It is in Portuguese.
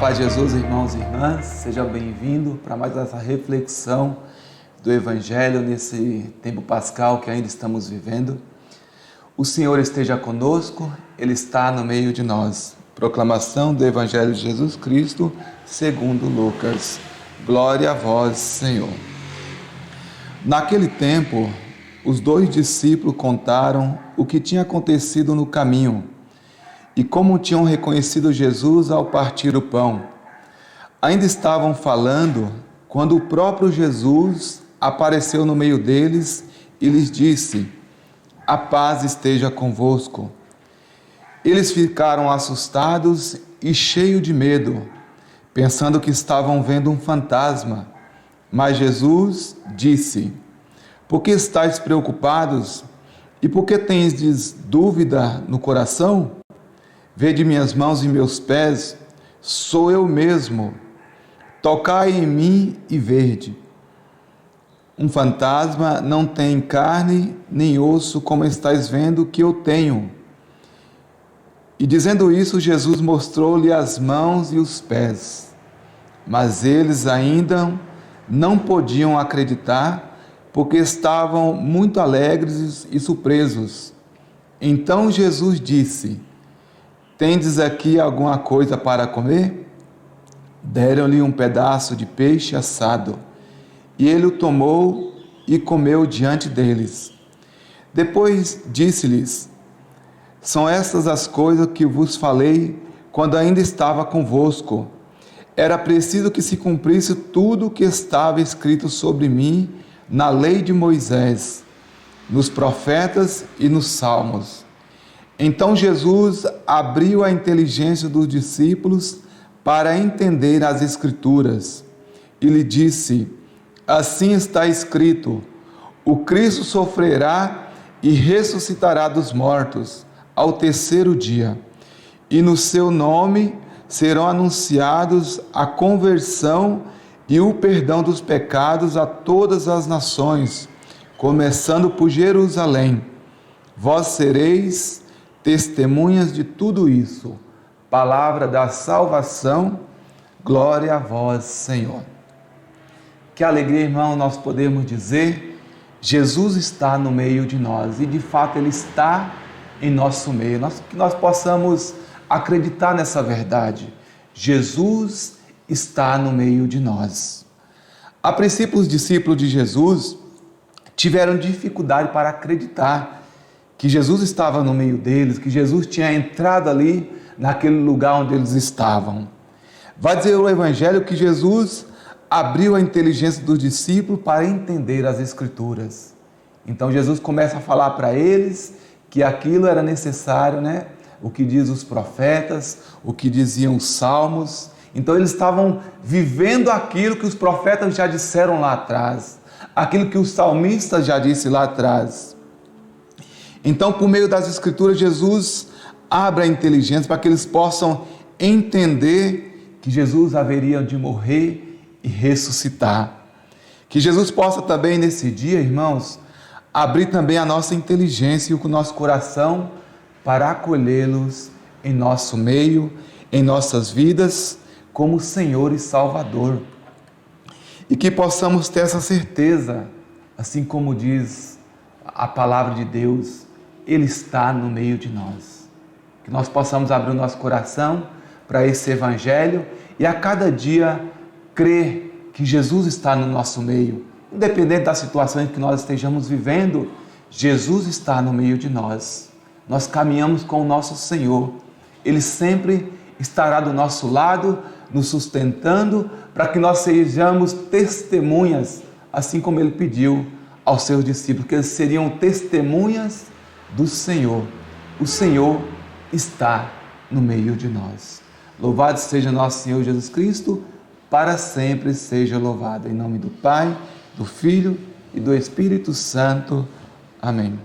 paz de Jesus, irmãos e irmãs, seja bem-vindo para mais essa reflexão do Evangelho nesse tempo pascal que ainda estamos vivendo. O Senhor esteja conosco, Ele está no meio de nós. Proclamação do Evangelho de Jesus Cristo, segundo Lucas. Glória a vós, Senhor. Naquele tempo, os 2 discípulos contaram o que tinha acontecido no caminho e como tinham reconhecido Jesus ao partir o pão. Ainda estavam falando quando o próprio Jesus apareceu no meio deles e lhes disse: "A paz esteja convosco." Eles ficaram assustados e cheios de medo, pensando que estavam vendo um fantasma. Mas Jesus disse: "Por que estáis preocupados? E por que tendes dúvida no coração? Vede minhas mãos e meus pés, sou eu mesmo. Tocai em mim e vede. Um fantasma não tem carne nem osso, como estáis vendo que eu tenho." E dizendo isso, Jesus mostrou-lhe as mãos e os pés. Mas eles ainda não podiam acreditar, porque estavam muito alegres e surpresos. Então Jesus disse: "Tendes aqui alguma coisa para comer?" Deram-lhe um pedaço de peixe assado, e ele o tomou e comeu diante deles. Depois disse-lhes: "São estas as coisas que vos falei quando ainda estava convosco. Era preciso que se cumprisse tudo o que estava escrito sobre mim na lei de Moisés, nos profetas e nos salmos." Então Jesus abriu a inteligência dos discípulos para entender as Escrituras e lhe disse: "Assim está escrito: o Cristo sofrerá e ressuscitará dos mortos ao terceiro dia, e no seu nome serão anunciados a conversão e o perdão dos pecados a todas as nações, começando por Jerusalém. Vós sereis testemunhas de tudo isso." Palavra da salvação, glória a vós, Senhor. Que alegria, irmão, nós podemos dizer: Jesus está no meio de nós, e de fato Ele está em nosso meio. Que nós possamos acreditar nessa verdade. Jesus está no meio de nós. A princípio, os discípulos de Jesus tiveram dificuldade para acreditar que Jesus estava no meio deles, que Jesus tinha entrado ali naquele lugar onde eles estavam. Vai dizer o Evangelho que Jesus abriu a inteligência dos discípulos para entender as Escrituras. Então Jesus começa a falar para eles que aquilo era necessário, né? O que diz os profetas, o que diziam os salmos. Então eles estavam vivendo aquilo que os profetas já disseram lá atrás, aquilo que o salmista já disse lá atrás. Então, por meio das Escrituras, Jesus abre a inteligência para que eles possam entender que Jesus haveria de morrer e ressuscitar. Que Jesus possa também nesse dia, irmãos, abrir também a nossa inteligência e o nosso coração para acolhê-los em nosso meio, em nossas vidas, como Senhor e Salvador. E que possamos ter essa certeza, assim como diz a palavra de Deus, Ele está no meio de nós. Que nós possamos abrir o nosso coração para esse Evangelho e a cada dia crer que Jesus está no nosso meio. Independente das situações que nós estejamos vivendo, Jesus está no meio de nós. Nós caminhamos com o nosso Senhor. Ele sempre estará do nosso lado, nos sustentando, para que nós sejamos testemunhas, assim como Ele pediu aos seus discípulos, que eles seriam testemunhas do Senhor. O Senhor está no meio de nós. Louvado seja nosso Senhor Jesus Cristo, para sempre seja louvado. Em nome do Pai, do Filho e do Espírito Santo. Amém.